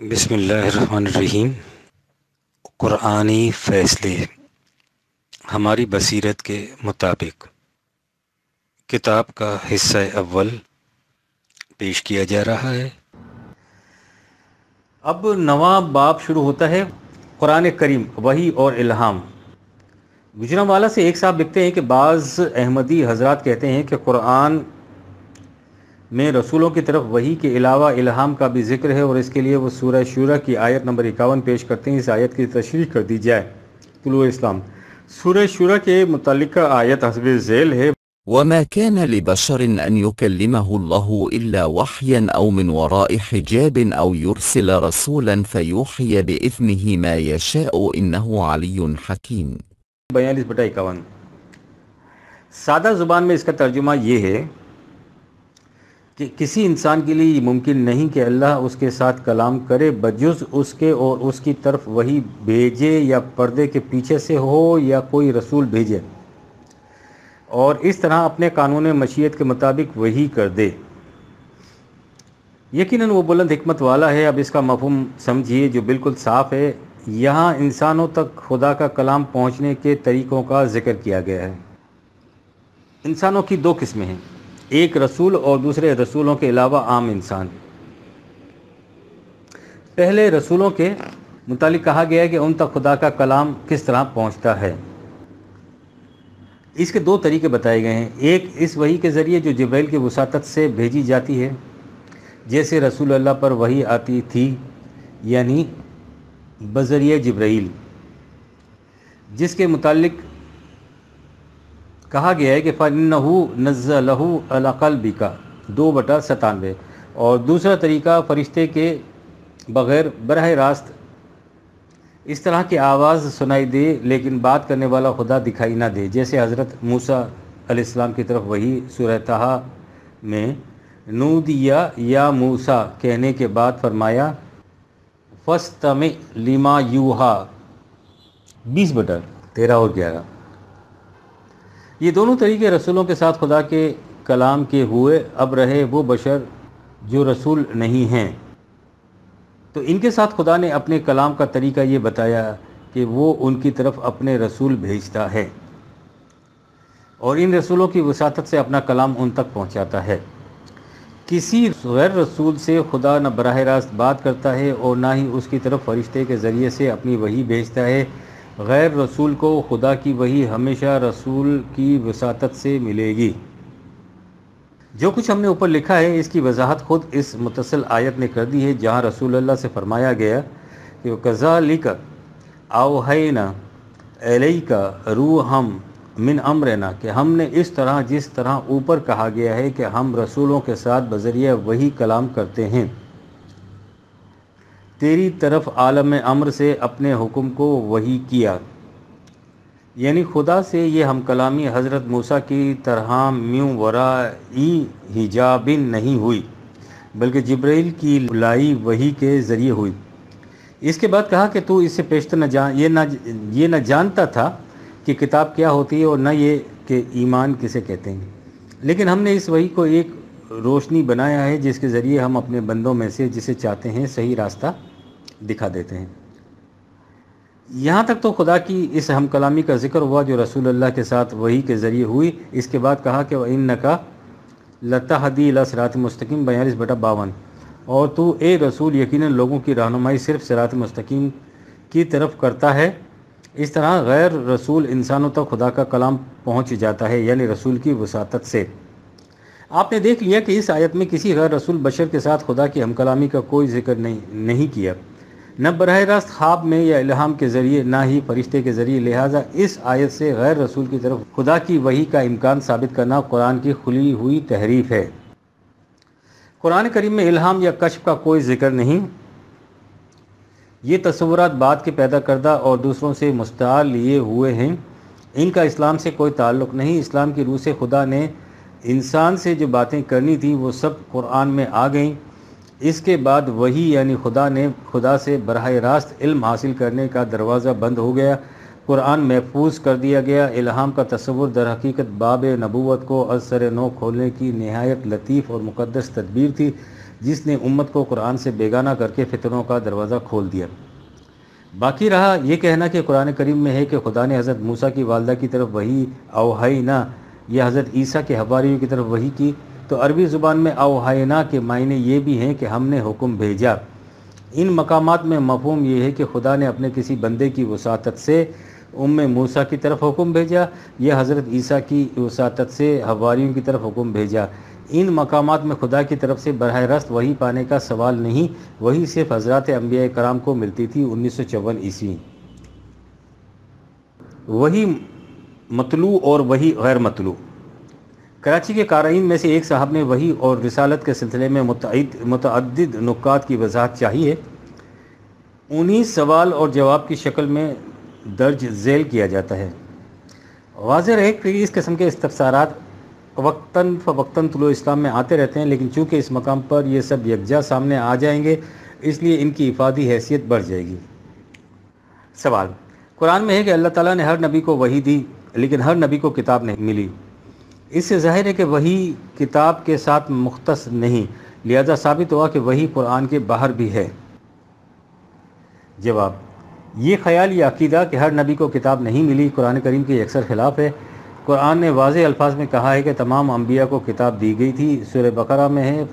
بسم اللہ الرحمن الرحیم۔ قرآنی فیصلے ہماری بصیرت کے مطابق کتاب کا حصہ اول پیش کیا جا رہا ہے۔ اب نواں باب شروع ہوتا ہے، قرآن کریم، وحی اور الہام۔ گجرانوالہ سے ایک صاحب لکھتے ہیں کہ بعض احمدی حضرات کہتے ہیں کہ قرآن میں رسولوں کی طرف وحی کے علاوہ الہام کا بھی ذکر ہے، اور اس کے لیے وہ سورہ شورى کی آیت نمبر 51 پیش کرتے ہیں۔ اس آیت کی تشریح کر دی جائے۔ طلوع اسلام سورہ شورى کے متعلقہ آیت حسب ذیل ہے: وما كان لبشر أن يكلمه الله إلا وحيا أو من وراء حجاب أو يرسل رسولا فيوحي بإذنه ما يشاء إنه علي حكيم۔ 42/51۔ سادہ زبان میں اس کا ترجمہ یہ ہے کہ کسی انسان کے لیے یہ ممکن نہیں کہ اللہ اس کے ساتھ کلام کرے بجز اس کے اور اس کی طرف وحی بھیجے، یا پردے کے پیچھے سے ہو یا کوئی رسول بھیجے، اور اس طرح اپنے قانون مشیت کے مطابق وحی کر دے۔ یقیناً وہ بلند حکمت والا ہے۔ اب اس کا مفہوم سمجھیے جو بالکل صاف ہے۔ یہاں انسانوں تک خدا کا کلام پہنچنے کے طریقوں کا ذکر کیا گیا ہے۔ انسانوں کی دو قسمیں ہیں، ایک رسول اور دوسرے رسولوں کے علاوہ عام انسان۔ پہلے رسولوں کے متعلق کہا گیا ہے کہ ان تک خدا کا کلام کس طرح پہنچتا ہے۔ اس کے دو طریقے بتائے گئے ہیں۔ ایک اس وحی کے ذریعے جو جبرائیل کی وساطت سے بھیجی جاتی ہے، جیسے رسول اللہ پر وحی آتی تھی، یعنی بذریعہ جبرائیل، جس کے متعلق کہا گیا ہے کہ فَإِنَّهُ نَزَّلَهُ عَلَى قَلْبِكَ 2/97۔ اور دوسرا طریقہ فرشتے کے بغیر براہ راست اس طرح کی آواز سنائی دے لیکن بات کرنے والا خدا دکھائی نہ دے، جیسے حضرت موسیٰ علیہ السلام کی طرف وحی سورہ طٰہٰ میں نودیَ یا موسیٰ کہنے کے بعد فرمایا فَاسْتَمِعْ لِمَا یُوحَىٰ 20/13 اور 11۔ یہ دونوں طریقے رسولوں کے ساتھ خدا کے کلام کے ہوئے۔ اب رہے وہ بشر جو رسول نہیں ہیں، تو ان کے ساتھ خدا نے اپنے کلام کا طریقہ یہ بتایا کہ وہ ان کی طرف اپنے رسول بھیجتا ہے، اور ان رسولوں کی وساطت سے اپنا کلام ان تک پہنچاتا ہے۔ کسی غیر رسول سے خدا نہ براہ راست بات کرتا ہے اور نہ ہی اس کی طرف فرشتے کے ذریعے سے اپنی وحی بھیجتا ہے۔ غیر رسول کو خدا کی وحی ہمیشہ رسول کی وساطت سے ملے گی۔ جو کچھ ہم نے اوپر لکھا ہے اس کی وضاحت خود اس متصل آیت نے کر دی ہے، جہاں رسول اللہ سے فرمایا گیا کہ وَكَذَلِكَ أَوْحَيْنَا إِلَيْكَ رُوحًا مِّنْ أَمْرِنَا، کہ ہم نے اس طرح جس طرح اوپر کہا گیا ہے کہ ہم رسولوں کے ساتھ بذریعہ وحی کلام کرتے ہیں، تیری طرف عالم امر سے اپنے حکم کو وحی کیا۔ یعنی خدا سے یہ ہم کلامی حضرت موسیٰ کی طرح من وراء حجاب نہیں ہوئی، بلکہ جبرائیل کی لائی وحی کے ذریعے ہوئی۔ اس کے بعد کہا کہ تو اس سے پیشتر یہ نہ جانتا تھا کہ کتاب کیا ہوتی ہے، اور نہ یہ کہ ایمان کسے کہتے ہیں، لیکن ہم نے اس وحی کو ایک روشنی بنایا ہے جس کے ذریعے ہم اپنے بندوں میں سے جسے چاہتے ہیں صحیح راستہ دکھا دیتے ہیں۔ یہاں تک تو خدا کی اس ہم کلامی کا ذکر ہوا جو رسول اللہ کے ساتھ وحی کے ذریعے ہوئی۔ اس کے بعد کہا کہ وَإِنَّكَ لَتَهْدِي إِلَىٰ صِرَاطٍ مُسْتَقِيمٍ 42/52، اور تو اے رسول یقیناً لوگوں کی رہنمائی صرف صراط مستقیم کی طرف کرتا ہے۔ اس طرح غیر رسول انسانوں تک خدا کا کلام پہنچ جاتا ہے، یعنی رسول کی وساطت سے۔ آپ نے دیکھ لیا کہ اس آیت میں کسی غیر رسول بشر کے ساتھ خدا کی ہم کلامی کا کوئی ذکر نہیں کیا، نہ براہ راست خواب میں یا الہام کے ذریعے، نہ ہی فرشتے کے ذریعے۔ لہٰذا اس آیت سے غیر رسول کی طرف خدا کی وحی کا امکان ثابت کرنا قرآن کی کھلی ہوئی تحریف ہے۔ قرآن کریم میں الہام یا کشف کا کوئی ذکر نہیں۔ یہ تصورات بعد کے پیدا کردہ اور دوسروں سے مستعار لیے ہوئے ہیں، ان کا اسلام سے کوئی تعلق نہیں۔ اسلام کی روح سے خدا نے انسان سے جو باتیں کرنی تھی وہ سب قرآن میں آ گئیں۔ اس کے بعد وحی یعنی خدا سے براہ راست علم حاصل کرنے کا دروازہ بند ہو گیا، قرآن محفوظ کر دیا گیا۔ الہام کا تصور در حقیقت باب نبوت کو از سر نو کھولنے کی نہایت لطیف اور مقدس تدبیر تھی، جس نے امت کو قرآن سے بیگانہ کر کے فتنوں کا دروازہ کھول دیا۔ باقی رہا یہ کہنا کہ قرآن کریم میں ہے کہ خدا نے حضرت موسیٰ کی والدہ کی طرف وحی اوحینا یا حضرت عیسیٰ کے حواریوں کی طرف وحی کی، تو عربی زبان میں اوحینا کے معنی یہ بھی ہیں کہ ہم نے حکم بھیجا۔ ان مقامات میں مفہوم یہ ہے کہ خدا نے اپنے کسی بندے کی وساطت سے موسیٰ کی طرف حکم بھیجا یا حضرت عیسیٰ کی وساطت سے حواریوں کی طرف حکم بھیجا۔ ان مقامات میں خدا کی طرف سے براہ راست وحی پانے کا سوال نہیں، وہی صرف حضرات انبیاء کرام کو ملتی تھی۔ 1954 عیسوی۔ وحی مطلوع اور وحی غیر مطلوع۔ کراچی کے قارئین میں سے ایک صاحب نے وحی اور رسالت کے سلسلے میں متعدد نکات کی وضاحت چاہی ہے، انہی سوال اور جواب کی شکل میں درج ذیل کیا جاتا ہے۔ واضح رہے کہ اس قسم کے استفسارات وقتاً فوقتاً طلوع اسلام میں آتے رہتے ہیں، لیکن چونکہ اس مقام پر یہ سب یکجا سامنے آ جائیں گے اس لیے ان کی افادی حیثیت بڑھ جائے گی۔ سوال: قرآن میں ہے کہ اللہ تعالیٰ نے ہر نبی کو وحی دی، لیکن ہر نبی کو کتاب نہیں ملی۔ اس سے ظاہر ہے کہ وحی کتاب کے ساتھ مختص نہیں، لہذا ثابت ہوا کہ وحی قرآن کے باہر بھی ہے۔ جواب: یہ خیال یا عقیدہ کہ ہر نبی کو کتاب نہیں ملی قرآن کریم کے یکسر خلاف ہے۔ قرآن نے واضح الفاظ میں کہا ہے کہ تمام انبیاء کو کتاب دی گئی تھی۔ سورہ بقرہ میں ہے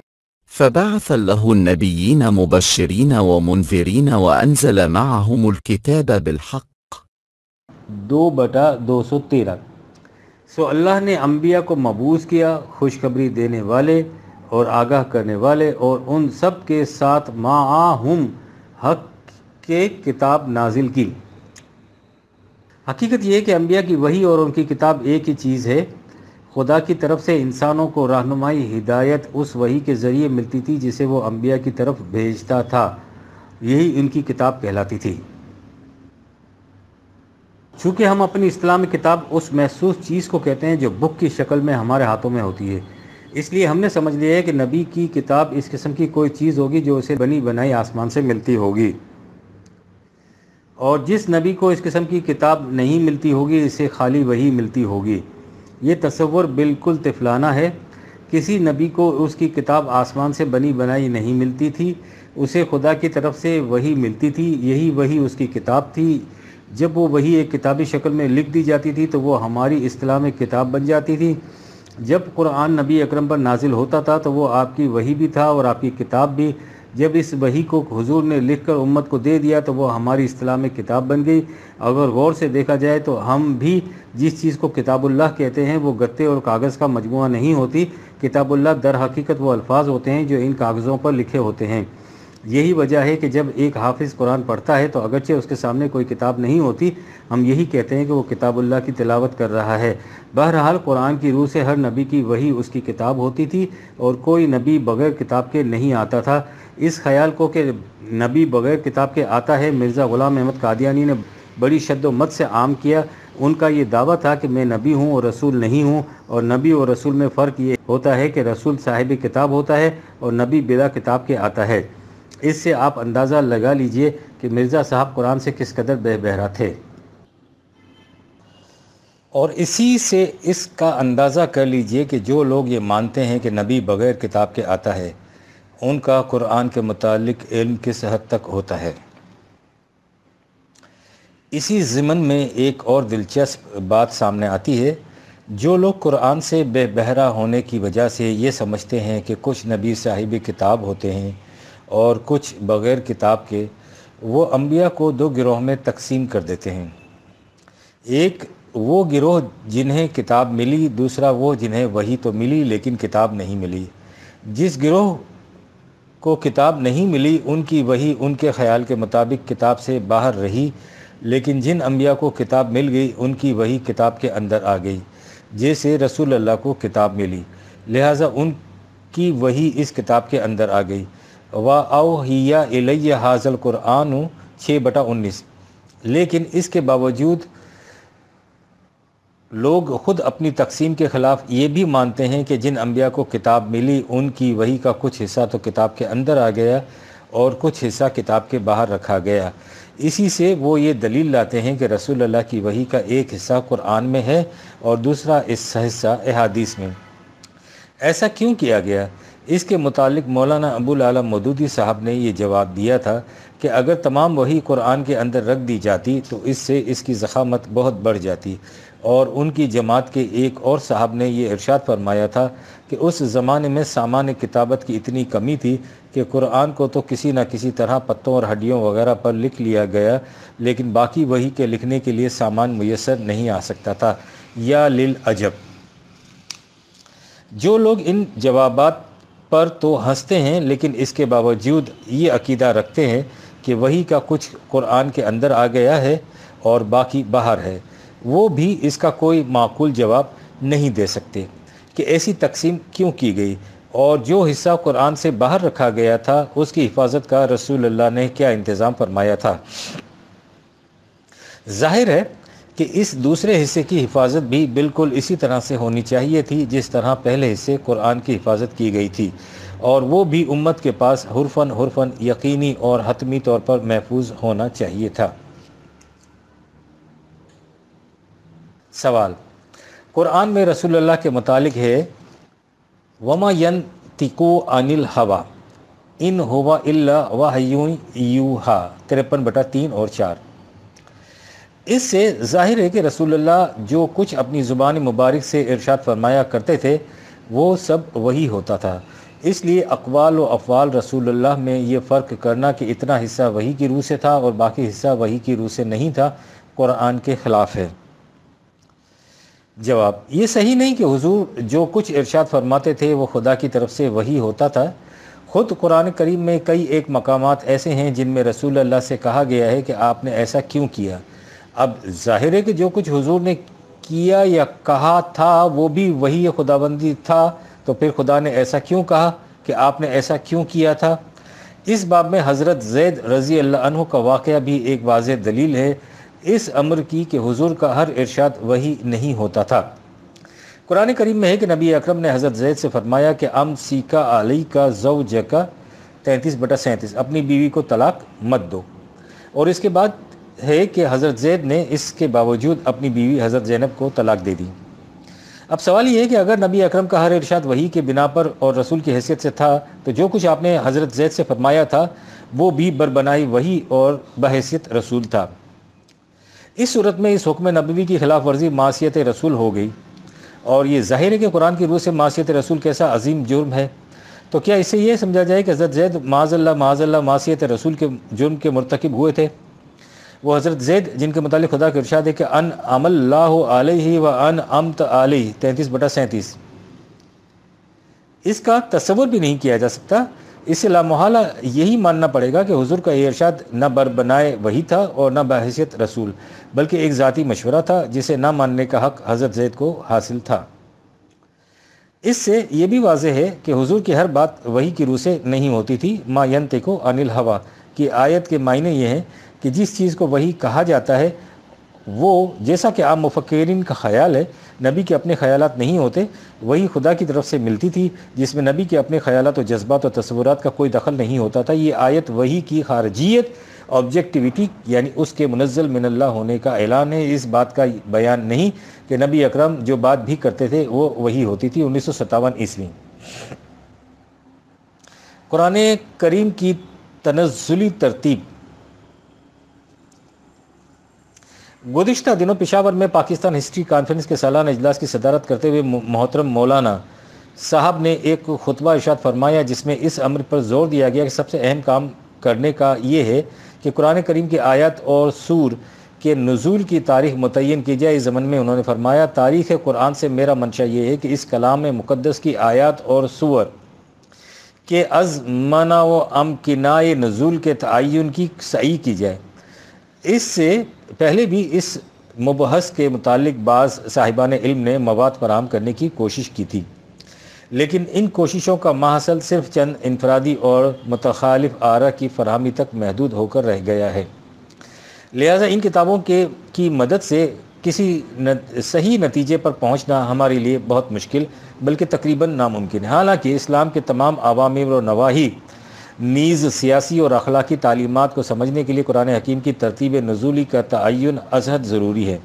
فبعث الله النبيين مبشرين ومنذرين وأنزل معهم الكتاب بالحق 2/213۔ سو اللہ نے انبیاء کو مبعوث کیا، خوشخبری دینے والے اور آگاہ کرنے والے، اور ان سب کے ساتھ معہم حق کے کتاب نازل کی۔ حقیقت یہ ہے کہ انبیاء کی وحی اور ان کی کتاب ایک ہی چیز ہے۔ خدا کی طرف سے انسانوں کو رہنمائی ہدایت اس وحی کے ذریعے ملتی تھی جسے وہ انبیاء کی طرف بھیجتا تھا، یہی ان کی کتاب کہلاتی تھی۔ چونکہ ہم اپنی اصطلاح میں کتاب اس محسوس چیز کو کہتے ہیں جو بک کی شکل میں ہمارے ہاتھوں میں ہوتی ہے، اس لیے ہم نے سمجھ لیا ہے کہ نبی کی کتاب اس قسم کی کوئی چیز ہوگی جو اسے بنی بنائی آسمان سے ملتی ہوگی، اور جس نبی کو اس قسم کی کتاب نہیں ملتی ہوگی اسے خالی وحی ملتی ہوگی۔ یہ تصور بالکل طفلانہ ہے۔ کسی نبی کو اس کی کتاب آسمان سے بنی بنائی نہیں ملتی تھی، اسے خدا کی طرف سے وحی ملتی تھی، یہی وحی اس کی کتاب تھی۔ جب وہ وحی ایک کتابی شکل میں لکھ دی جاتی تھی تو وہ ہماری اصطلاح میں کتاب بن جاتی تھی۔ جب قرآن نبی اکرم پر نازل ہوتا تھا تو وہ آپ کی وحی بھی تھا اور آپ کی کتاب بھی۔ جب اس وحی کو حضور نے لکھ کر امت کو دے دیا تو وہ ہماری اصطلاح میں کتاب بن گئی۔ اگر غور سے دیکھا جائے تو ہم بھی جس چیز کو کتاب اللہ کہتے ہیں وہ گتے اور کاغذ کا مجموعہ نہیں ہوتی۔ کتاب اللہ در حقیقت وہ الفاظ ہوتے ہیں جو ان کاغذوں پر لکھے ہوتے ہیں۔ یہی وجہ ہے کہ جب ایک حافظ قرآن پڑھتا ہے تو اگرچہ اس کے سامنے کوئی کتاب نہیں ہوتی، ہم یہی کہتے ہیں کہ وہ کتاب اللہ کی تلاوت کر رہا ہے۔ بہرحال قرآن کی روح سے ہر نبی کی وحی اس کی کتاب ہوتی تھی اور کوئی نبی بغیر کتاب کے نہیں آتا تھا۔ اس خیال کو کہ نبی بغیر کتاب کے آتا ہے مرزا غلام احمد قادیانی نے بڑی شد و مت سے عام کیا۔ ان کا یہ دعویٰ تھا کہ میں نبی ہوں اور رسول نہیں ہوں، اور نبی اور رسول میں فرق یہ ہوتا ہے کہ رسول صاحب کتاب ہوتا ہے اور نبی بلا کتاب کے آتا ہے۔ اس سے آپ اندازہ لگا لیجئے کہ مرزا صاحب قرآن سے کس قدر بے بہرا تھے، اور اسی سے اس کا اندازہ کر لیجئے کہ جو لوگ یہ مانتے ہیں کہ نبی بغیر کتاب کے آتا ہے ان کا قرآن کے متعلق علم کس حد تک ہوتا ہے۔ اسی ضمن میں ایک اور دلچسپ بات سامنے آتی ہے۔ جو لوگ قرآن سے بے بہرا ہونے کی وجہ سے یہ سمجھتے ہیں کہ کچھ نبی صاحب کتاب ہوتے ہیں اور کچھ بغیر کتاب کے، وہ انبیاء کو دو گروہ میں تقسیم کر دیتے ہیں۔ ایک وہ گروہ جنہیں کتاب ملی، دوسرا وہ جنہیں وحی تو ملی لیکن کتاب نہیں ملی۔ جس گروہ کو کتاب نہیں ملی ان کی وحی ان کے خیال کے مطابق کتاب سے باہر رہی، لیکن جن انبیاء کو کتاب مل گئی ان کی وحی کتاب کے اندر آ گئی، جیسے رسول اللہ کو کتاب ملی، لہٰذا ان کی وحی اس کتاب کے اندر آ گئی۔ وَأَوْحِيَ إِلَيَّ هَٰذَا الْقُرْآنُ 6/19۔ لیکن اس کے باوجود لوگ خود اپنی تقسیم کے خلاف یہ بھی مانتے ہیں کہ جن انبیاء کو کتاب ملی ان کی وحی کا کچھ حصہ تو کتاب کے اندر آ گیا اور کچھ حصہ کتاب کے باہر رکھا گیا۔ اسی سے وہ یہ دلیل لاتے ہیں کہ رسول اللہ کی وحی کا ایک حصہ قرآن میں ہے اور دوسرا حصہ احادیث میں۔ ایسا کیوں کیا گیا؟ اس کے متعلق مولانا ابو العالی مودودی صاحب نے یہ جواب دیا تھا کہ اگر تمام وحی قرآن کے اندر رکھ دی جاتی تو اس سے اس کی ضخامت بہت بڑھ جاتی، اور ان کی جماعت کے ایک اور صاحب نے یہ ارشاد فرمایا تھا کہ اس زمانے میں سامان کتابت کی اتنی کمی تھی کہ قرآن کو تو کسی نہ کسی طرح پتوں اور ہڈیوں وغیرہ پر لکھ لیا گیا، لیکن باقی وحی کے لکھنے کے لیے سامان میسر نہیں آ سکتا تھا۔ یا للعجب، جو لوگ ان جوابات پر تو ہنستے ہیں لیکن اس کے باوجود یہ عقیدہ رکھتے ہیں کہ وحی کا کچھ قرآن کے اندر آ گیا ہے اور باقی باہر ہے، وہ بھی اس کا کوئی معقول جواب نہیں دے سکتے کہ ایسی تقسیم کیوں کی گئی، اور جو حصہ قرآن سے باہر رکھا گیا تھا اس کی حفاظت کا رسول اللہ نے کیا انتظام فرمایا تھا۔ ظاہر ہے کہ اس دوسرے حصے کی حفاظت بھی بالکل اسی طرح سے ہونی چاہیے تھی جس طرح پہلے حصے قرآن کی حفاظت کی گئی تھی، اور وہ بھی امت کے پاس حرفاً یقینی اور حتمی طور پر محفوظ ہونا چاہیے تھا۔ سوال: قرآن میں رسول اللہ کے متعلق ہے وَمَا يَنْطِقُ عَنِ الْهَوَىٰ إِنْ هُوَ إِلَّا وَحْيٌ يُوحَىٰ 53(3 اور 4). اس سے ظاہر ہے کہ رسول اللہ جو کچھ اپنی زبان مبارک سے ارشاد فرمایا کرتے تھے وہ سب وہی ہوتا تھا، اس لیے اقوال و افعال رسول اللہ میں یہ فرق کرنا کہ اتنا حصہ وحی کی روح سے تھا اور باقی حصہ وحی کی روح سے نہیں تھا، قرآن کے خلاف ہے۔ جواب: یہ صحیح نہیں کہ حضور جو کچھ ارشاد فرماتے تھے وہ خدا کی طرف سے وحی ہوتا تھا۔ خود قرآن کریم میں کئی ایک مقامات ایسے ہیں جن میں رسول اللہ سے کہا گیا ہے کہ آپ نے ایسا کیوں کیا۔ اب ظاہر ہے کہ جو کچھ حضور نے کیا یا کہا تھا وہ بھی وحی خداوندی تھا، تو پھر خدا نے ایسا کیوں کہا کہ آپ نے ایسا کیوں کیا تھا۔ اس باب میں حضرت زید رضی اللہ عنہ کا واقعہ بھی ایک واضح دلیل ہے اس امر کی کہ حضور کا ہر ارشاد وحی نہیں ہوتا تھا۔ قرآن کریم میں ہے کہ نبی اکرم نے حضرت زید سے فرمایا کہ امسیکا علیکا زوجکا 33/37 اپنی بیوی کو طلاق مت دو، اور اس کے بعد ہے کہ حضرت زید نے اس کے باوجود اپنی بیوی حضرت زینب کو طلاق دے دی۔ اب سوال یہ ہے کہ اگر نبی اکرم کا ہر ارشاد وحی کے بنا پر اور رسول کی حیثیت سے تھا تو جو کچھ آپ نے حضرت زید سے فرمایا تھا وہ بھی بربنائی وحی اور بحیثیت رسول تھا۔ اس صورت میں اس حکم نبوی کی خلاف ورزی معصیت رسول ہو گئی، اور یہ ظاہر ہے کہ قرآن کی روح سے معصیت رسول کیسا عظیم جرم ہے۔ تو کیا اس سے یہ سمجھا جائے کہ حضرت زید معاذ اللہ معصیت رسول کے جرم کے مرتکب ہوئے تھے؟ وہ حضرت زید جن کے متعلق خدا کا ارشاد ہے کہ ان عم اللہ علیہ و ان امت علیہ 33/37، اس کا تصور بھی نہیں کیا جا سکتا۔ اس سے لامحالہ یہی ماننا پڑے گا کہ حضور کا یہ ارشاد نہ بربنائے وحی تھا اور نہ بحیثیت رسول، بلکہ ایک ذاتی مشورہ تھا جسے نہ ماننے کا حق حضرت زید کو حاصل تھا۔ اس سے یہ بھی واضح ہے کہ حضور کی ہر بات وحی کی روح سے نہیں ہوتی تھی۔ ما ینطق عن الہویٰ کی آیت کے معنی یہ ہیں کہ جس چیز کو وحی کہا جاتا ہے وہ، جیسا کہ عام مفکرین کا خیال ہے، نبی کے اپنے خیالات نہیں ہوتے، وہی خدا کی طرف سے ملتی تھی جس میں نبی کے اپنے خیالات و جذبات و تصورات کا کوئی دخل نہیں ہوتا تھا۔ یہ آیت وحی کی خارجیت، آبجیکٹیویٹی یعنی اس کے منزل من اللہ ہونے کا اعلان ہے، اس بات کا بیان نہیں کہ نبی اکرم جو بات بھی کرتے تھے وہ وحی ہوتی تھی۔ 1957 قرآن کریم کی تنزلی ترتیب۔ گزشتہ دنوں پشاور میں پاکستان ہسٹری کانفرنس کے سالانہ اجلاس کی صدارت کرتے ہوئے محترم مولانا صاحب نے ایک خطبہ ارشاد فرمایا جس میں اس امر پر زور دیا گیا کہ سب سے اہم کام کرنے کا یہ ہے کہ قرآن کریم کی آیات اور سور کے نزول کی تاریخ متعین کی جائے۔ اس ضمن میں انہوں نے فرمایا، تاریخ قرآن سے میرا منشا یہ ہے کہ اس کلام مقدس کی آیات اور سور کے از منع و امکنائے نزول کے تعین کی صحیح کی جائے۔ اس سے پہلے بھی اس مبحث کے متعلق بعض صاحبان علم نے مواد فراہم کرنے کی کوشش کی تھی، لیکن ان کوششوں کا ماحصل صرف چند انفرادی اور متخالف آراء کی فراہمی تک محدود ہو کر رہ گیا ہے۔ لہٰذا ان کتابوں کی مدد سے کسی صحیح نتیجے پر پہنچنا ہمارے لیے بہت مشکل بلکہ تقریباً ناممکن ہے۔ حالانکہ اسلام کے تمام عوامر و نواہی نیز سیاسی اور اخلاقی تعلیمات کو سمجھنے کے لیے قرآن حکیم کی ترتیب نزولی کا تعین از حد ضروری ہے،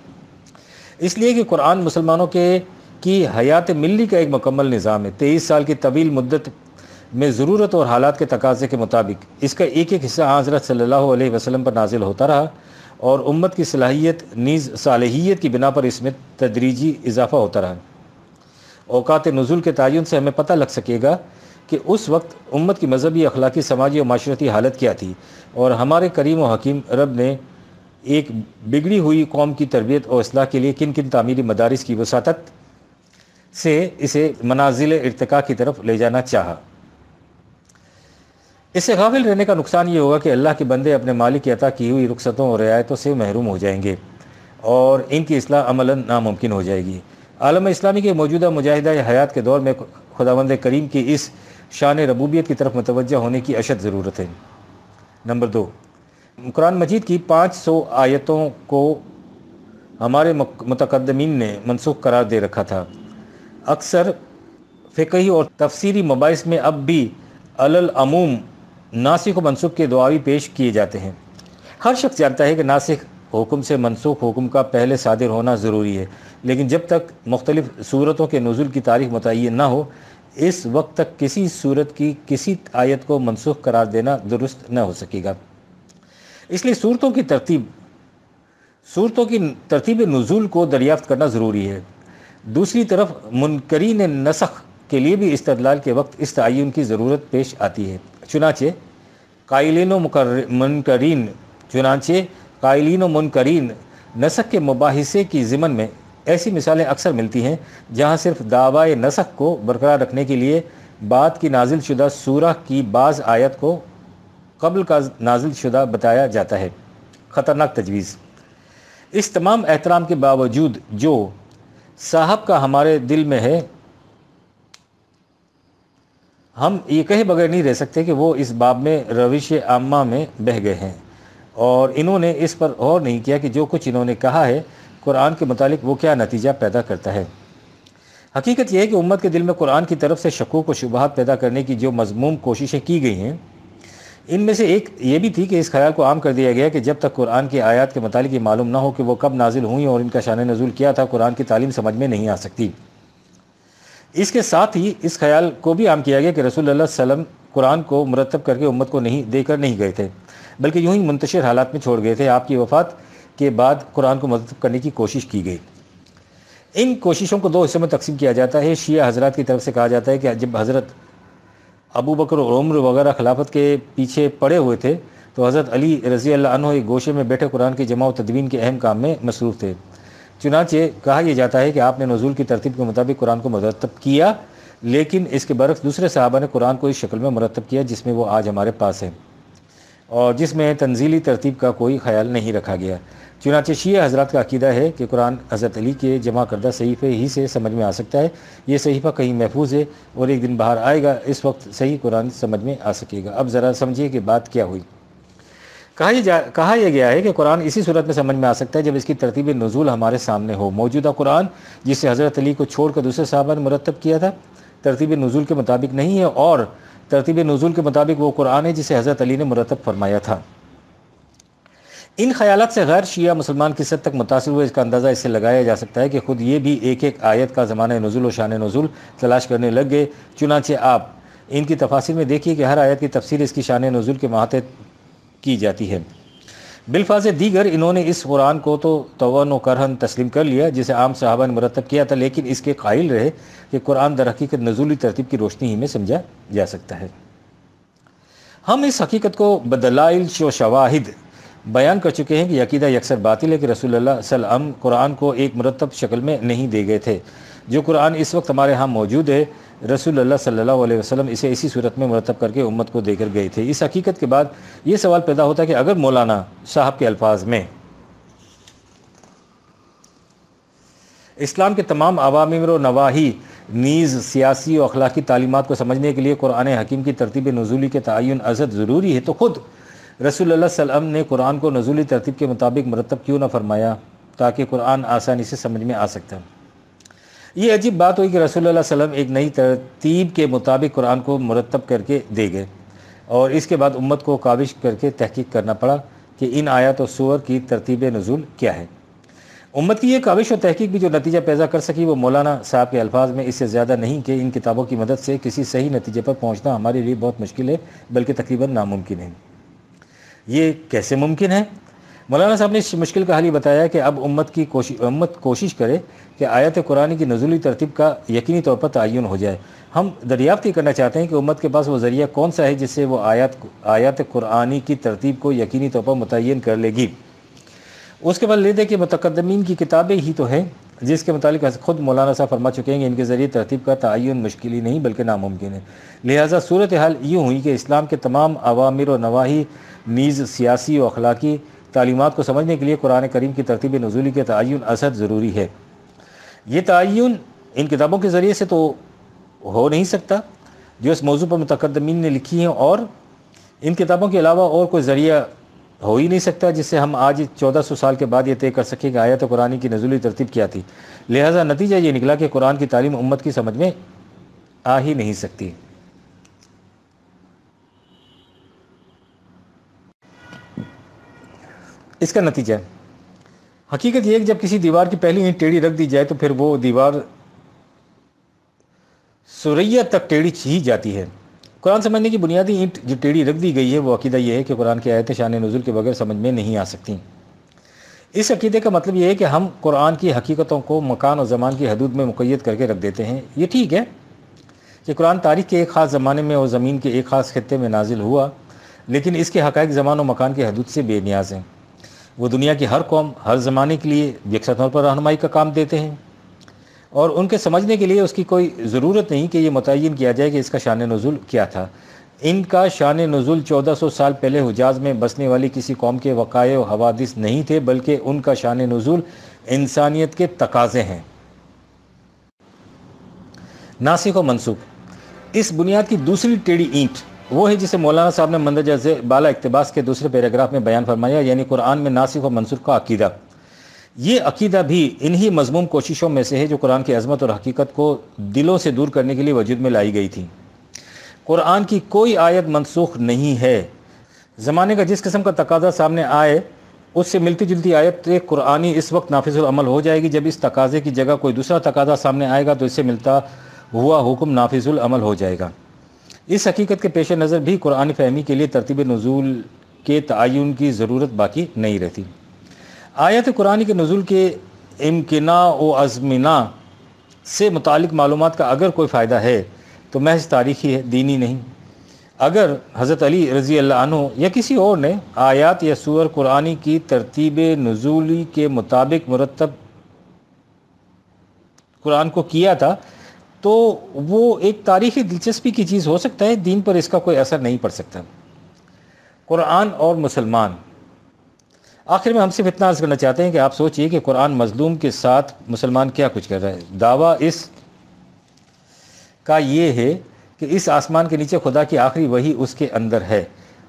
اس لیے کہ قرآن مسلمانوں کی حیات ملی کا ایک مکمل نظام ہے۔ 23 سال کی طویل مدت میں ضرورت اور حالات کے تقاضے کے مطابق اس کا ایک ایک حصہ حضرت صلی اللہ علیہ وسلم پر نازل ہوتا رہا، اور امت کی صلاحیت کی بنا پر اس میں تدریجی اضافہ ہوتا رہا۔ اوقات نزول کے تعین سے ہمیں پتہ لگ سکے گا کہ اس وقت امت کی مذہبی، اخلاقی، سماجی اور معاشرتی حالت کیا تھی، اور ہمارے کریم و حکیم رب نے ایک بگڑی ہوئی قوم کی تربیت اور اصلاح کے لیے کن کن تعمیری مدارس کی وساطت سے اسے منازل ارتقاء کی طرف لے جانا چاہا۔ اس سے غافل رہنے کا نقصان یہ ہوگا کہ اللہ کے بندے اپنے مالک کی عطا کی ہوئی رخصتوں اور رعایتوں سے محروم ہو جائیں گے، اور ان کی اصلاح عملاً ناممکن ہو جائے گی۔ عالم اسلامی کے موجودہ مجاہدہ حیات کے دور میں خداوند کریم کی اس شان ربوبیت کی طرف متوجہ ہونے کی اشد ضرورت ہے۔ نمبر 2، قرآن مجید کی 500 آیتوں کو ہمارے متقدمین نے منسوخ قرار دے رکھا تھا۔ اکثر فقہی اور تفسیری مباحث میں اب بھی العموم ناسخ و منسوخ کے دعاوی پیش کیے جاتے ہیں۔ ہر شخص جانتا ہے کہ ناسخ حکم سے منسوخ حکم کا پہلے صادر ہونا ضروری ہے، لیکن جب تک مختلف صورتوں کے نزول کی تاریخ متعین نہ ہو، اس وقت تک کسی صورت کی کسی آیت کو منسوخ قرار دینا درست نہ ہو سکے گا۔ اس لیے صورتوں کی ترتیب نزول کو دریافت کرنا ضروری ہے۔ دوسری طرف منکرین نسخ کے لیے بھی استدلال کے وقت اس تعین کی ضرورت پیش آتی ہے۔ چنانچہ قائلین و منکرین نسخ کے مباحثے کی ضمن میں ایسی مثالیں اکثر ملتی ہیں جہاں صرف دعوی نسخ کو برقرار رکھنے کے لیے بعد کی نازل شدہ سورہ کی بعض آیت کو قبل کا نازل شدہ بتایا جاتا ہے۔ خطرناک تجویز۔ اس تمام احترام کے باوجود جو صاحب کا ہمارے دل میں ہے، ہم یہ کہے بغیر نہیں رہ سکتے کہ وہ اس باب میں روش عامہ میں بہہ گئے ہیں، اور انہوں نے اس پر غور نہیں کیا کہ جو کچھ انہوں نے کہا ہے قرآن کے متعلق وہ کیا نتیجہ پیدا کرتا ہے۔ حقیقت یہ ہے کہ امت کے دل میں قرآن کی طرف سے شکوک و شبہات پیدا کرنے کی جو مذموم کوششیں کی گئی ہیں، ان میں سے ایک یہ بھی تھی کہ اس خیال کو عام کر دیا گیا کہ جب تک قرآن کی آیات کے متعلق یہ معلوم نہ ہو کہ وہ کب نازل ہوئیں اور ان کا شان نزول کیا تھا، قرآن کی تعلیم سمجھ میں نہیں آ سکتی۔ اس کے ساتھ ہی اس خیال کو بھی عام کیا گیا کہ رسول اللہ صلی اللہ علیہ وسلم قرآن کو مرتب کر کے امت کو دے کر نہیں گئے تھے، بلکہ یوں ہی منتشر حالات میں چھوڑ گئے تھے۔ آپ کی وفات کے بعد قرآن کو مرتب کرنے کی کوشش کی گئی۔ ان کوششوں کو 2 حصوں میں تقسیم کیا جاتا ہے۔ شیعہ حضرات کی طرف سے کہا جاتا ہے کہ جب حضرت ابو بکر اور عمر وغیرہ خلافت کے پیچھے پڑے ہوئے تھے تو حضرت علی رضی اللہ عنہ ایک گوشے میں بیٹھے قرآن کی جمع و تدوین کے اہم کام میں مصروف تھے۔ چنانچہ کہا یہ جاتا ہے کہ آپ نے نزول کی ترتیب کے مطابق قرآن کو مرتب کیا، لیکن اس کے برعکس دوسرے صحابہ نے قرآن کو اس شکل میں مرتب کیا جس میں وہ آج ہمارے پاس ہے، اور جس میں تنزیلی ترتیب کا کوئی خیال نہیں رکھا گیا۔ چنانچہ شیعہ حضرات کا عقیدہ ہے کہ قرآن حضرت علی کے جمع کردہ صحیفے ہی سے سمجھ میں آ سکتا ہے، یہ صحیفہ کہیں محفوظ ہے اور ایک دن باہر آئے گا، اس وقت صحیح قرآن سمجھ میں آ سکے گا۔ اب ذرا سمجھیے کہ بات کیا ہوئی۔ کہا یہ گیا ہے کہ قرآن اسی صورت میں سمجھ میں آ سکتا ہے جب اس کی ترتیب نزول ہمارے سامنے ہو۔ موجودہ قرآن جسے حضرت علی کو چھوڑ کر دوسرے صحابہ نے مرتب کیا تھا، ترتیب نزول کے مطابق نہیں ہے، اور ترتیب نزول کے مطابق وہ قرآن ہے جسے حضرت علی نے مرتب فرمایا تھا۔ ان خیالات سے غیر شیعہ مسلمان کس حد تک متاثر ہوئے، اس کا اندازہ اس سے لگایا جا سکتا ہے کہ خود یہ بھی ایک ایک آیت کا زمانہ نزول و شان نزول تلاش کرنے لگ گئے۔ چنانچہ آپ ان کی تفاسیر میں دیکھیے کہ ہر آیت کی تفسیر اس کی شان نزول کے ماتحت کی جاتی ہے۔ بالفاظ دیگر انہوں نے اس قرآن کو تو توان و کرہن تسلیم کر لیا جسے عام صحابہ نے مرتب کیا تھا، لیکن اس کے قائل رہے کہ قرآن در حقیقت نزولی ترتیب کی روشنی ہی میں سمجھا جا سکتا ہے۔ ہم اس حقیقت کو بدلائل و شواہد بیان کر چکے ہیں کہ عقیدہ یکسر باطل ہے کہ رسول اللہ صلی اللہ علیہ وسلم قرآن کو ایک مرتب شکل میں نہیں دے گئے تھے۔ جو قرآن اس وقت ہمارے ہاں موجود ہے، رسول اللہ صلی اللہ علیہ وسلم اسے اسی صورت میں مرتب کر کے امت کو دے کر گئے تھے۔ اس حقیقت کے بعد یہ سوال پیدا ہوتا ہے کہ اگر مولانا صاحب کے الفاظ میں اسلام کے تمام عوامر و نواہی نیز سیاسی و اخلاقی تعلیمات کو سمجھنے کے لیے قرآن حکیم کی ترتیب نزولی کے تعین ازد ضروری ہے، تو خود رسول اللہ صلی اللہ علیہ وسلم نے قرآن کو نزولی ترتیب کے مطابق مرتب کیوں نہ فرمایا تاکہ قرآن آسانی سے سمجھ میں آ سکتا ہے۔ یہ عجیب بات ہوئی کہ رسول اللہ صلی اللہ علیہ وسلم ایک نئی ترتیب کے مطابق قرآن کو مرتب کر کے دے گئے، اور اس کے بعد امت کو کاوش کر کے تحقیق کرنا پڑا کہ ان آیات و سور کی ترتیب نزول کیا ہے۔ امت کی یہ کاوش و تحقیق بھی جو نتیجہ پیدا کر سکی وہ مولانا صاحب کے الفاظ میں اس سے زیادہ نہیں کہ ان کتابوں کی مدد سے کسی صحیح نتیجے پر پہنچنا ہمارے لیے بہت مشکل ہے، بلکہ تقریباً ناممکن ہے۔ یہ کیسے ممکن ہے؟ مولانا صاحب نے اس مشکل کا حل یہ بتایا کہ اب امت کوشش کرے کہ آیات قرآن کی نزولی ترتیب کا یقینی طور پر تعین ہو جائے۔ ہم دریافت کرنا چاہتے ہیں کہ امت کے پاس وہ ذریعہ کون سا ہے جس سے وہ آیات قرآنی کی ترتیب کو یقینی طور پر متعین کر لے گی۔ اس کے بعد لے دے کہ متقدمین کی کتابیں ہی تو ہیں جس کے متعلق خود مولانا صاحب فرما چکے ہیں کہ ان کے ذریعے ترتیب کا تعین مشکل ہی نہیں بلکہ ناممکن ہے۔ لہٰذا صورتحال یوں ہوئی کہ اسلام کے تمام اوامر و نواہی نیز سیاسی و اخلاقی تعلیمات کو سمجھنے کے لیے قرآن کریم کی ترتیب نزولی کے تعین اسد ضروری ہے۔ یہ تعین ان کتابوں کے ذریعے سے تو ہو نہیں سکتا جو اس موضوع پر متقدمین نے لکھی ہیں، اور ان کتابوں کے علاوہ اور کوئی ذریعہ ہو ہی نہیں سکتا جس سے ہم آج 1400 سال کے بعد یہ طے کر سکیں کہ آیات قرآن کی نزولی ترتیب کیا تھی۔ لہٰذا نتیجہ یہ نکلا کہ قرآن کی تعلیم امت کی سمجھ میں آ ہی نہیں سکتی۔ اس کا نتیجہ حقیقت یہ ہے کہ جب کسی دیوار کی پہلی اینٹ ٹیڑھی رکھ دی جائے تو پھر وہ دیوار سریہ تک ٹیڑھی ہی جاتی ہے۔ قرآن سمجھنے کی بنیادی اینٹ جو ٹیڑھی رکھ دی گئی ہے وہ عقیدہ یہ ہے کہ قرآن کی آیتیں شان نزول کے بغیر سمجھ میں نہیں آ سکتی۔ اس عقیدے کا مطلب یہ ہے کہ ہم قرآن کی حقیقتوں کو مکان اور زمان کی حدود میں مقید کر کے رکھ دیتے ہیں۔ یہ ٹھیک ہے کہ قرآن تاریخ کے ایک خاص زمانے میں اور زمین کے ایک خاص خطے میں نازل ہوا، لیکن اس کے حقائق زمان و مکان کی حدود سے بے نیاز ہیں۔ وہ دنیا کی ہر قوم ہر زمانے کے لیے یکساں طور پر رہنمائی کا کام دیتے ہیں، اور ان کے سمجھنے کے لیے اس کی کوئی ضرورت نہیں کہ یہ متعین کیا جائے کہ اس کا شان نزول کیا تھا۔ ان کا شان نزول 1400 سال پہلے حجاز میں بسنے والی کسی قوم کے وقائع و حوادث نہیں تھے، بلکہ ان کا شان نزول انسانیت کے تقاضے ہیں۔ ناسخ و منسوخ، اس بنیاد کی دوسری ٹیڑھی اینٹ وہ ہے جسے مولانا صاحب نے مندرجہ بالا اقتباس کے دوسرے پیراگراف میں بیان فرمایا، یعنی قرآن میں ناسخ و منسوخ کا عقیدہ۔ یہ عقیدہ بھی انہی مذموم کوششوں میں سے ہے جو قرآن کی عظمت اور حقیقت کو دلوں سے دور کرنے کے لیے وجود میں لائی گئی تھی۔ قرآن کی کوئی آیت منسوخ نہیں ہے۔ زمانے کا جس قسم کا تقاضا سامنے آئے اس سے ملتی جلتی آیت قرآنی اس وقت نافذ العمل ہو جائے گی جب اس تقاضے کی جگہ کوئی دوسرا تقاضا سامنے آئے گا تو اس سے ملتا ہوا حکم نافذ العمل ہو جائے گا۔ اس حقیقت کے پیش نظر بھی قرآن فہمی کے لیے ترتیب نزول کے تعین کی ضرورت باقی نہیں رہتی۔ آیات قرآن کے نزول کے امکناء و ازمنہ سے متعلق معلومات کا اگر کوئی فائدہ ہے تو محض تاریخی ہے، دینی نہیں۔ اگر حضرت علی رضی اللہ عنہ یا کسی اور نے آیات یا سور قرآنی کی ترتیب نزولی کے مطابق مرتب قرآن کو کیا تھا تو وہ ایک تاریخی دلچسپی کی چیز ہو سکتا ہے، دین پر اس کا کوئی اثر نہیں پڑ سکتا۔ قرآن اور مسلمان، آخر میں ہم صرف اتنا عرض کرنا چاہتے ہیں کہ آپ سوچئے کہ قرآن مظلوم کے ساتھ مسلمان کیا کچھ کر رہا ہے۔ دعویٰ اس کا یہ ہے کہ اس آسمان کے نیچے خدا کی آخری وحی اس کے اندر ہے،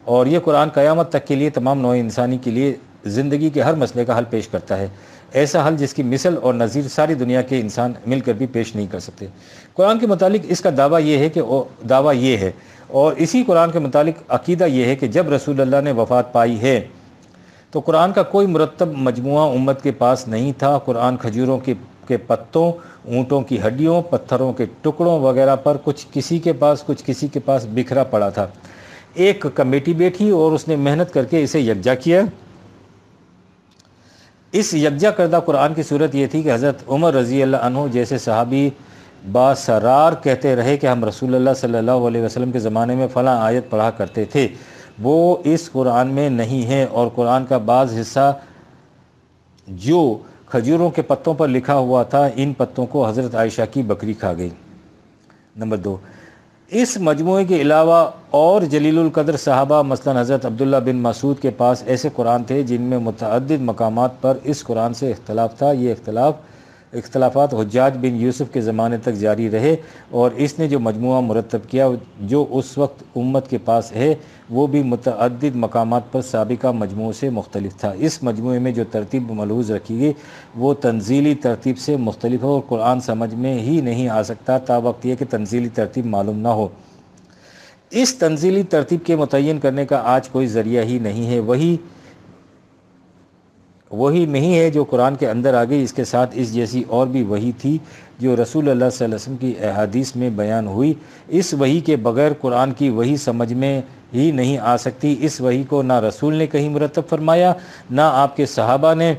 اور یہ قرآن قیامت تک کے لیے تمام نوع انسانی کے لیے زندگی کے ہر مسئلے کا حل پیش کرتا ہے، ایسا حل جس کی مثل اور نظیر ساری دنیا کے انسان مل کر بھی پیش نہیں کر سکتے۔ قرآن کے متعلق اس کا دعویٰ یہ ہے اور اسی قرآن کے متعلق عقیدہ یہ ہے کہ جب رسول اللہ نے وفات پائی ہے تو قرآن کا کوئی مرتب مجموعہ امت کے پاس نہیں تھا۔ قرآن کھجوروں کے پتوں، اونٹوں کی ہڈیوں، پتھروں کے ٹکڑوں وغیرہ پر کچھ کسی کے پاس بکھرا پڑا تھا۔ ایک کمیٹی بیٹھی اور اس نے محنت کر کے اسے یکجا کیا۔ اس یکجا کردہ قرآن کی صورت یہ تھی کہ حضرت عمر رضی اللہ عنہ جیسے صحابی باسرار کہتے رہے کہ ہم رسول اللہ صلی اللہ علیہ وسلم کے زمانے میں فلاں آیت پڑھا کرتے تھے، وہ اس قرآن میں نہیں ہے، اور قرآن کا بعض حصہ جو کھجوروں کے پتوں پر لکھا ہوا تھا ان پتوں کو حضرت عائشہ کی بکری کھا گئی۔ نمبر 2، اس مجموعے کے علاوہ اور جلیل القدر صحابہ مثلا حضرت عبداللہ بن مسعود کے پاس ایسے قرآن تھے جن میں متعدد مقامات پر اس قرآن سے اختلاف تھا۔ یہ اختلافات حجاج بن یوسف کے زمانے تک جاری رہے، اور اس نے جو مجموعہ مرتب کیا جو اس وقت امت کے پاس ہے وہ بھی متعدد مقامات پر سابقہ مجموعوں سے مختلف تھا۔ اس مجموعے میں جو ترتیب ملحوظ رکھی گئی وہ تنزیلی ترتیب سے مختلف ہے، اور قرآن سمجھ میں ہی نہیں آ سکتا تا وقت یہ کہ تنزیلی ترتیب معلوم نہ ہو۔ اس تنزیلی ترتیب کے متعین کرنے کا آج کوئی ذریعہ ہی نہیں ہے۔ وہی نہیں ہے جو قرآن کے اندر آ گئی، اس کے ساتھ اس جیسی اور بھی وحی تھی جو رسول اللہ صلی اللہ علیہ وسلم کی احادیث میں بیان ہوئی۔ اس وحی کے بغیر قرآن کی وحی سمجھ میں ہی نہیں آ سکتی۔ اس وحی کو نہ رسول نے کہیں مرتب فرمایا، نہ آپ کے صحابہ نے۔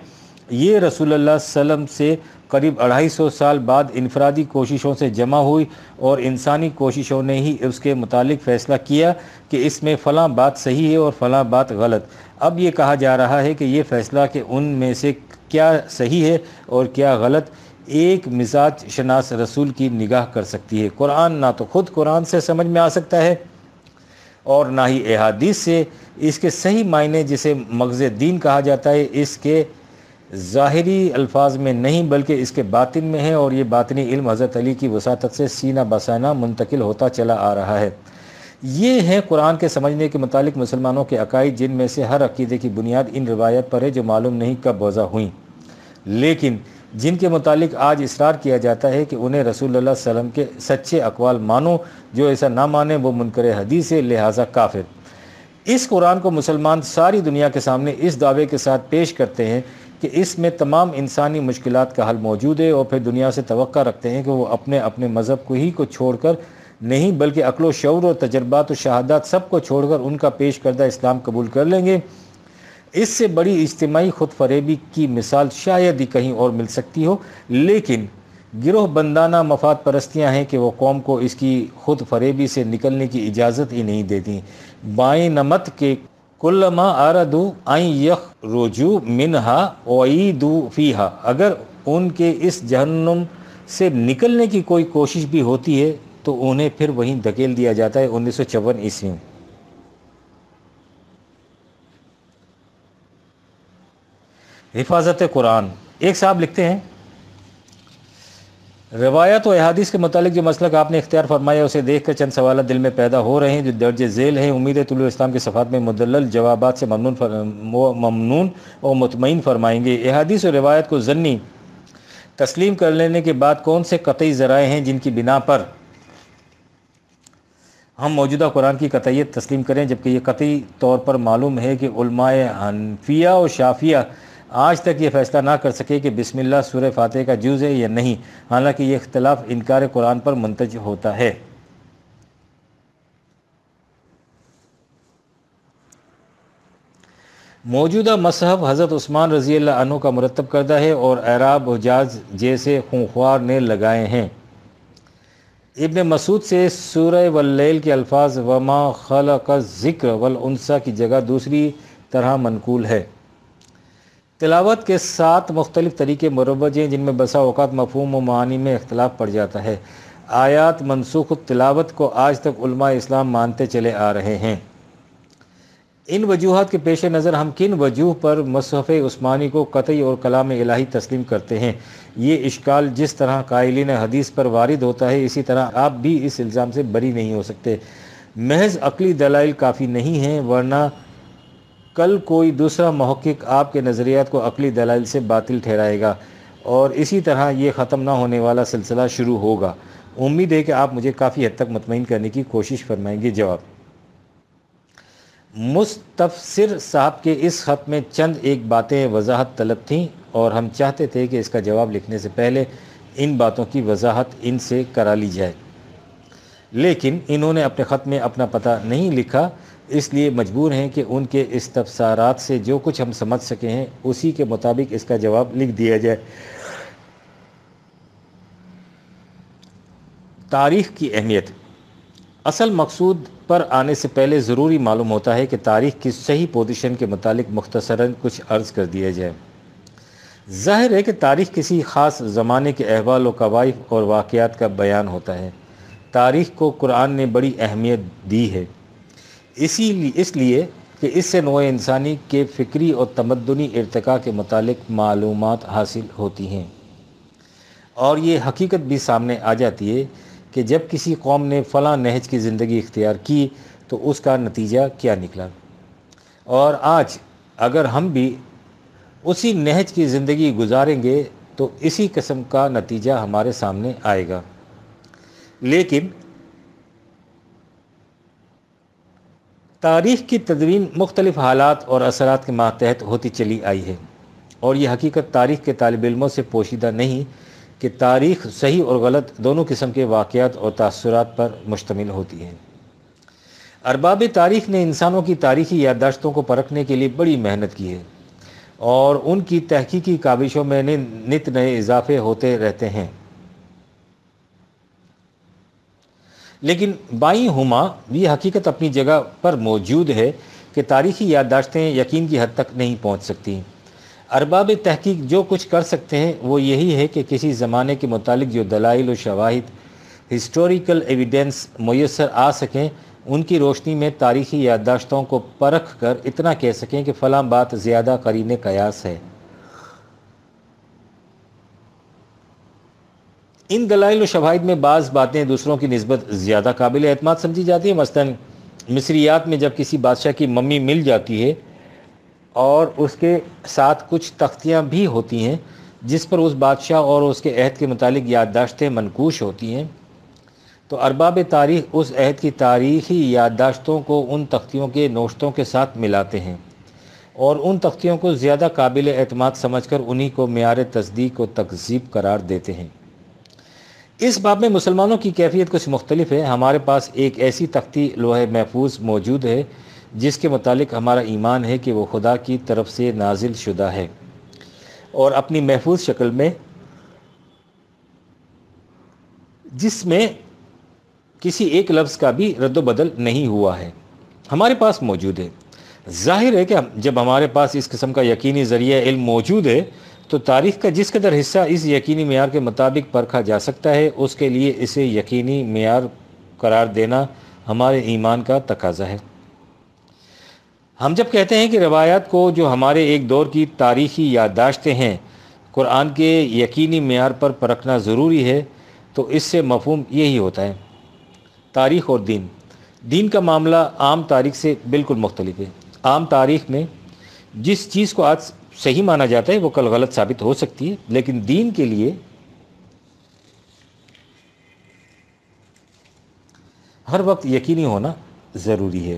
یہ رسول اللہ صلی اللہ علیہ وسلم سے قریب 250 سال بعد انفرادی کوششوں سے جمع ہوئی، اور انسانی کوششوں نے ہی اس کے متعلق فیصلہ کیا کہ اس میں فلاں بات صحیح ہے اور فلاں بات غلط۔ اب یہ کہا جا رہا ہے کہ یہ فیصلہ کہ ان میں سے کیا صحیح ہے اور کیا غلط ایک مزاج شناس رسول کی نگاہ کر سکتی ہے۔ قرآن نہ تو خود قرآن سے سمجھ میں آ سکتا ہے اور نہ ہی احادیث سے۔ اس کے صحیح معنی جسے مغز دین کہا جاتا ہے اس کے ظاہری الفاظ میں نہیں بلکہ اس کے باطن میں ہے، اور یہ باطنی علم حضرت علی کی وساطت سے سینہ بسینہ منتقل ہوتا چلا آ رہا ہے۔ یہ ہیں قرآن کے سمجھنے کے متعلق مسلمانوں کے عقائد، جن میں سے ہر عقیدے کی بنیاد ان روایت پر ہے جو معلوم نہیں کب وضع ہوئیں، لیکن جن کے متعلق آج اصرار کیا جاتا ہے کہ انہیں رسول اللہ صلی اللہ علیہ وسلم کے سچے اقوال مانو۔ جو ایسا نہ مانے وہ منکر حدیث ہے، لہٰذا کافر۔ اس قرآن کو مسلمان ساری دنیا کے سامنے اس دعوے کے ساتھ پیش کرتے ہیں کہ اس میں تمام انسانی مشکلات کا حل موجود ہے، اور پھر دنیا سے توقع رکھتے ہیں کہ وہ اپنے اپنے مذہب کو چھوڑ کر نہیں بلکہ عقل و شعور اور تجربات و شہادات سب کو چھوڑ کر ان کا پیش کردہ اسلام قبول کر لیں گے۔ اس سے بڑی اجتماعی خود فریبی کی مثال شاید ہی کہیں اور مل سکتی ہو، لیکن گروہ بندانہ مفاد پرستیاں ہیں کہ وہ قوم کو اس کی خود فریبی سے نکلنے کی اجازت ہی نہیں دیتی۔ بائیں نمت کے کلما آردو این یخرجوا منہا اعیدوا فیہا، اگر ان کے اس جہنم سے نکلنے کی کوئی کوشش بھی ہوتی ہے تو انہیں پھر وہیں دھکیل دیا جاتا ہے۔ 1954 عیسوی میں۔ حفاظت قرآن۔ ایک صاحب لکھتے ہیں، روایت و احادیث کے متعلق جو مسلک آپ نے اختیار فرمایا اسے دیکھ کر چند سوالات دل میں پیدا ہو رہے ہیں جو درج ذیل ہیں۔ امید ہے طلوع اسلام کے صفحات میں مدلل جوابات سے ممنون اور مطمئن فرمائیں گے۔ احادیث و روایت کو ضمنی تسلیم کر لینے کے بعد کون سے قطعی ذرائع ہیں جن کی بنا پر ہم موجودہ قرآن کی قطعیت تسلیم کریں، جبکہ یہ قطعی طور پر معلوم ہے کہ علماء حنفیہ و شافعیہ آج تک یہ فیصلہ نہ کر سکے کہ بسم اللہ سورہ فاتحہ کا جز ہے یا نہیں، حالانکہ یہ اختلاف انکار قرآن پر منتج ہوتا ہے۔ موجودہ مصحف حضرت عثمان رضی اللہ عنہ کا مرتب کردہ ہے اور اعراب حجاز جیسے خونخوار نے لگائے ہیں۔ ابن مسعود سے سورہ واللیل کے الفاظ وما خلق الذکر والانثی کی جگہ دوسری طرح منقول ہے۔ تلاوت کے 7 مختلف طریقے مروج ہیں جن میں بسا اوقات مفہوم و معانی میں اختلاف پڑ جاتا ہے۔ آیات منسوخ تلاوت کو آج تک علماء اسلام مانتے چلے آ رہے ہیں۔ ان وجوہات کے پیش نظر ہم کن وجوہ پر مصحف عثمانی کو قطعی اور کلام الہی تسلیم کرتے ہیں؟ یہ اشکال جس طرح قائلین حدیث پر وارد ہوتا ہے اسی طرح آپ بھی اس الزام سے بری نہیں ہو سکتے۔ محض عقلی دلائل کافی نہیں ہیں، ورنہ کل کوئی دوسرا محقق آپ کے نظریات کو عقلی دلائل سے باطل ٹھہرائے گا اور اسی طرح یہ ختم نہ ہونے والا سلسلہ شروع ہوگا۔ امید ہے کہ آپ مجھے کافی حد تک مطمئن کرنے کی کوشش فرمائیں گے۔ جواب: مستفسر صاحب کے اس خط میں چند ایک باتیں وضاحت طلب تھیں اور ہم چاہتے تھے کہ اس کا جواب لکھنے سے پہلے ان باتوں کی وضاحت ان سے کرا لی جائے، لیکن انہوں نے اپنے خط میں اپنا پتہ نہیں لکھا، اس لیے مجبور ہیں کہ ان کے استفسارات سے جو کچھ ہم سمجھ سکے ہیں اسی کے مطابق اس کا جواب لکھ دیا جائے۔ تاریخ کی اہمیت۔ اصل مقصود پر آنے سے پہلے ضروری معلوم ہوتا ہے کہ تاریخ کی صحیح پوزیشن کے متعلق مختصراً کچھ عرض کر دیا جائے۔ ظاہر ہے کہ تاریخ کسی خاص زمانے کے احوال و قوائف اور واقعات کا بیان ہوتا ہے۔ تاریخ کو قرآن نے بڑی اہمیت دی ہے، اس لیے کہ اس سے نوع انسانی کے فکری اور تمدنی ارتقاء کے متعلق معلومات حاصل ہوتی ہیں، اور یہ حقیقت بھی سامنے آ جاتی ہے کہ جب کسی قوم نے فلاں نہج کی زندگی اختیار کی تو اس کا نتیجہ کیا نکلا، اور آج اگر ہم بھی اسی نہج کی زندگی گزاریں گے تو اسی قسم کا نتیجہ ہمارے سامنے آئے گا۔ لیکن تاریخ کی تدوین مختلف حالات اور اثرات کے ماتحت ہوتی چلی آئی ہے، اور یہ حقیقت تاریخ کے طالب علموں سے پوشیدہ نہیں کہ تاریخ صحیح اور غلط دونوں قسم کے واقعات اور تاثرات پر مشتمل ہوتی ہے۔ ارباب تاریخ نے انسانوں کی تاریخی یادداشتوں کو پرکھنے کے لیے بڑی محنت کی ہے اور ان کی تحقیقی کاوشوں میں نت نئے اضافے ہوتے رہتے ہیں، لیکن بائیں ہما یہ حقیقت اپنی جگہ پر موجود ہے کہ تاریخی یادداشتیں یقین کی حد تک نہیں پہنچ سکتی۔ ارباب تحقیق جو کچھ کر سکتے ہیں وہ یہی ہے کہ کسی زمانے کے متعلق جو دلائل و شواہد ہسٹوریکل ایویڈنس میسر آ سکیں ان کی روشنی میں تاریخی یادداشتوں کو پرکھ کر اتنا کہہ سکیں کہ فلاں بات زیادہ قرین قیاس ہے۔ ان دلائل و شواہد میں بعض باتیں دوسروں کی نسبت زیادہ قابل اعتماد سمجھی جاتی ہیں۔ مثلاً مصریات میں جب کسی بادشاہ کی ممی مل جاتی ہے اور اس کے ساتھ کچھ تختیاں بھی ہوتی ہیں جس پر اس بادشاہ اور اس کے عہد کے متعلق یادداشتیں منقوش ہوتی ہیں، تو ارباب تاریخ اس عہد کی تاریخی یادداشتوں کو ان تختیوں کے نوشتوں کے ساتھ ملاتے ہیں اور ان تختیوں کو زیادہ قابل اعتماد سمجھ کر انہی کو معیار تصدیق و تکذیب قرار دیتے ہیں۔ اس باب میں مسلمانوں کی کیفیت کچھ مختلف ہے۔ ہمارے پاس ایک ایسی تختی لوح محفوظ موجود ہے جس کے متعلق ہمارا ایمان ہے کہ وہ خدا کی طرف سے نازل شدہ ہے اور اپنی محفوظ شکل میں، جس میں کسی ایک لفظ کا بھی رد و بدل نہیں ہوا ہے، ہمارے پاس موجود ہے۔ ظاہر ہے کہ جب ہمارے پاس اس قسم کا یقینی ذریعہ علم موجود ہے تو تاریخ کا جس قدر حصہ اس یقینی معیار کے مطابق پرکھا جا سکتا ہے اس کے لیے اسے یقینی معیار قرار دینا ہمارے ایمان کا تقاضا ہے۔ ہم جب کہتے ہیں کہ روایات کو جو ہمارے ایک دور کی تاریخی یادداشتیں ہیں قرآن کے یقینی معیار پر پرکھنا ضروری ہے تو اس سے مفہوم یہی ہوتا ہے۔ تاریخ اور دین کا معاملہ عام تاریخ سے بالکل مختلف ہے۔ عام تاریخ میں جس چیز کو آج صحیح مانا جاتا ہے وہ کل غلط ثابت ہو سکتی ہے، لیکن دین کے لیے ہر وقت یقینی ہونا ضروری ہے۔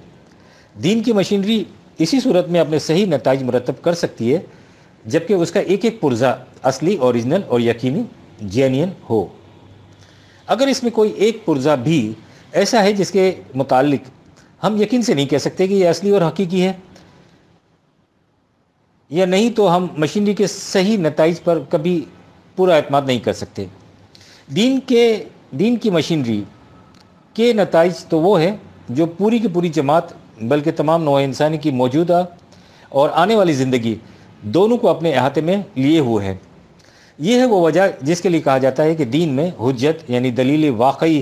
دین کی مشینری اسی صورت میں اپنے صحیح نتائج مرتب کر سکتی ہے جبکہ اس کا ایک ایک پرزہ اصلی، اوریجنل اور یقینی جینین ہو۔ اگر اس میں کوئی ایک پرزہ بھی ایسا ہے جس کے متعلق ہم یقین سے نہیں کہہ سکتے کہ یہ اصلی اور حقیقی ہے یا نہیں، تو ہم مشینری کے صحیح نتائج پر کبھی پورا اعتماد نہیں کر سکتے۔ دین کی مشینری کے نتائج تو وہ ہے جو پوری کی پوری جماعت بلکہ تمام نوع انسانی کی موجودہ اور آنے والی زندگی دونوں کو اپنے احاطے میں لیے ہوئے ہیں۔ یہ ہے وہ وجہ جس کے لیے کہا جاتا ہے کہ دین میں حجت یعنی دلیل واقعی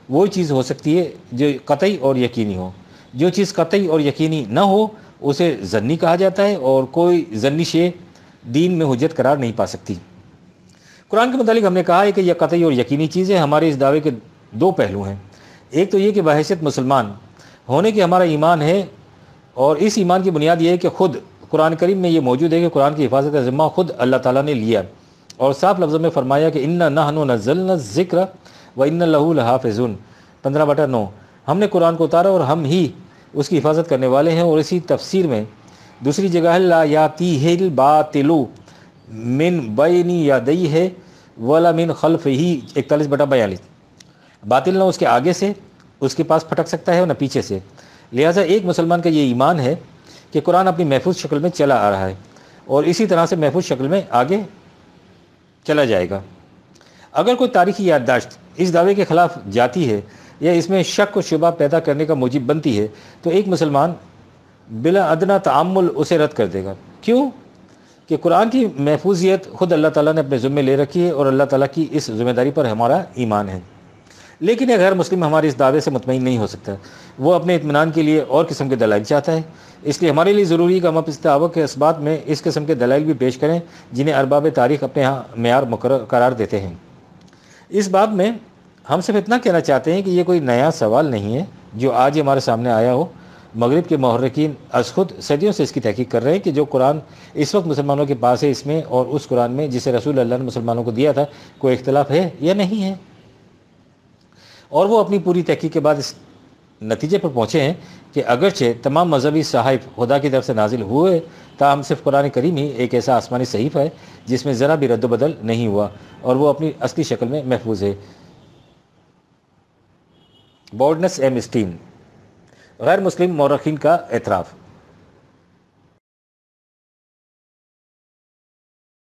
وہ چیز ہو سکتی ہے جو قطعی اور یقینی ہو۔ جو چیز قطعی اور یقینی نہ ہو اسے ظنی کہا جاتا ہے، اور کوئی ظنی شے دین میں حجت قرار نہیں پا سکتی۔ قرآن کے متعلق ہم نے کہا ہے کہ یہ قطعی اور یقینی چیز ہے۔ ہمارے اس دعوے کے دو پہلو ہیں۔ ایک تو یہ کہ بحیثیت مسلمان ہونے کے ہمارا ایمان ہے، اور اس ایمان کی بنیاد یہ ہے کہ خود قرآن کریم میں یہ موجود ہے کہ قرآن کی حفاظت کا ذمہ خود اللہ تعالیٰ نے لیا، اور صاف لفظوں میں فرمایا کہ اِنَّا نَحْنُ نَزَّلْنَا الذِّكْرَ وَإِنَّا لَهُ لَحَافِظُونَ 15/9۔ ہم نے قرآن کو اتارا اور ہم ہی اس کی حفاظت کرنے والے ہیں۔ اور اسی تفسیر میں دوسری جگہ ہے لا یاتیہ الباطل من بین یدیہ ولا من خلفہ 41/42۔ باطل نہ اس کے آگے سے اس کے پاس پھٹک سکتا ہے اور نہ پیچھے سے۔ لہٰذا ایک مسلمان کا یہ ایمان ہے کہ قرآن اپنی محفوظ شکل میں چلا آ رہا ہے اور اسی طرح سے محفوظ شکل میں آگے چلا جائے گا۔ اگر کوئی تاریخی یادداشت اس دعوے کے خلاف جاتی ہے یا اس میں شک و شبہ پیدا کرنے کا موجب بنتی ہے تو ایک مسلمان بلا ادنیٰ تعمل اسے رد کر دے گا۔ کیوں؟ کہ قرآن کی محفوظیت خود اللہ تعالیٰ نے اپنے ذمے لے رکھی ہے اور اللہ تعالیٰ کی اس ذمہ داری پر ہمارا ایمان ہے۔ لیکن ایک غیر مسلم ہمارے اس دعوے سے مطمئن نہیں ہو سکتا، وہ اپنے اطمینان کے لیے اور قسم کے دلائل چاہتا ہے۔ اس لیے ہمارے لیے ضروری ہے کہ ہم اس دعوے کے اسبات میں اس قسم کے دلائل بھی پیش کریں جنہیں ارباب تاریخ اپنے ہاں معیار مقرر قرار دیتے ہیں۔ اس باب میں ہم صرف اتنا کہنا چاہتے ہیں کہ یہ کوئی نیا سوال نہیں ہے جو آج ہمارے سامنے آیا ہو۔ مغرب کے محرکین از خود صدیوں سے اس کی تحقیق کر رہے ہیں کہ جو قرآن اس وقت مسلمانوں کے پاس ہے، اس میں اور اس قرآن میں جسے رسول اللہ نے مسلمانوں کو دیا تھا، کوئی اختلاف ہے یا نہیں ہے، اور وہ اپنی پوری تحقیق کے بعد اس نتیجے پر پہنچے ہیں کہ اگرچہ تمام مذہبی صحائف خدا کی طرف سے نازل ہوئے، تاہم صرف قرآن کریم ہی ایک ایسا آسمانی صحیفہ ہے جس میں ذرا بھی رد و بدل نہیں ہوا اور وہ اپنی اصلی شکل میں محفوظ ہے۔ بورڈنس ایم اسٹین، غیر مسلم مورخین کا اعتراف۔